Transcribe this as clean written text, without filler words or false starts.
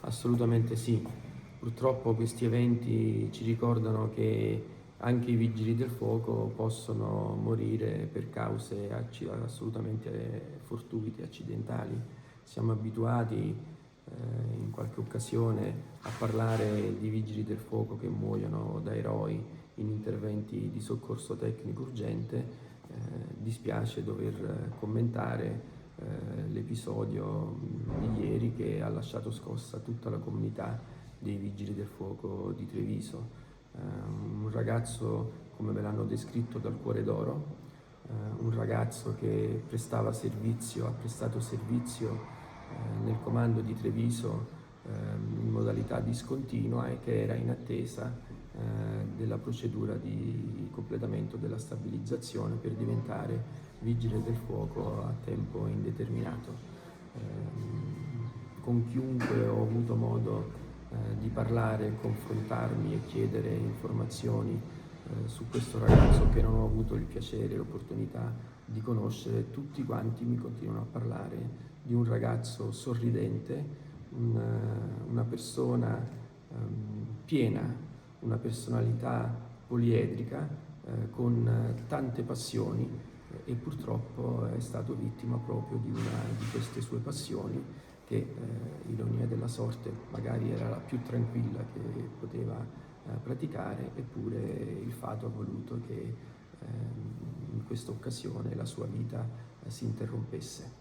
Assolutamente sì. Purtroppo questi eventi ci ricordano che anche i vigili del fuoco possono morire per cause assolutamente fortuite, accidentali. Siamo abituati in qualche occasione a parlare di vigili del fuoco che muoiono da eroi in interventi di soccorso tecnico urgente. Dispiace dover commentare l'episodio di ieri che ha lasciato scossa tutta la comunità dei vigili del fuoco di Treviso. Un ragazzo, come me l'hanno descritto, dal cuore d'oro, un ragazzo che ha prestato servizio nel comando di Treviso in modalità discontinua e che era in attesa della procedura di completamento della stabilizzazione per diventare vigile del fuoco a tempo indeterminato. Con chiunque ho avuto modo di parlare, confrontarmi e chiedere informazioni su questo ragazzo che non ho avuto il piacere e l'opportunità di conoscere, tutti quanti mi continuano a parlare di un ragazzo sorridente, una persona piena, una personalità poliedrica, con tante passioni e purtroppo è stato vittima proprio di una di queste sue passioni che, ironia della sorte, magari era la più tranquilla che poteva praticare, eppure il fato ha voluto che in questa occasione la sua vita si interrompesse.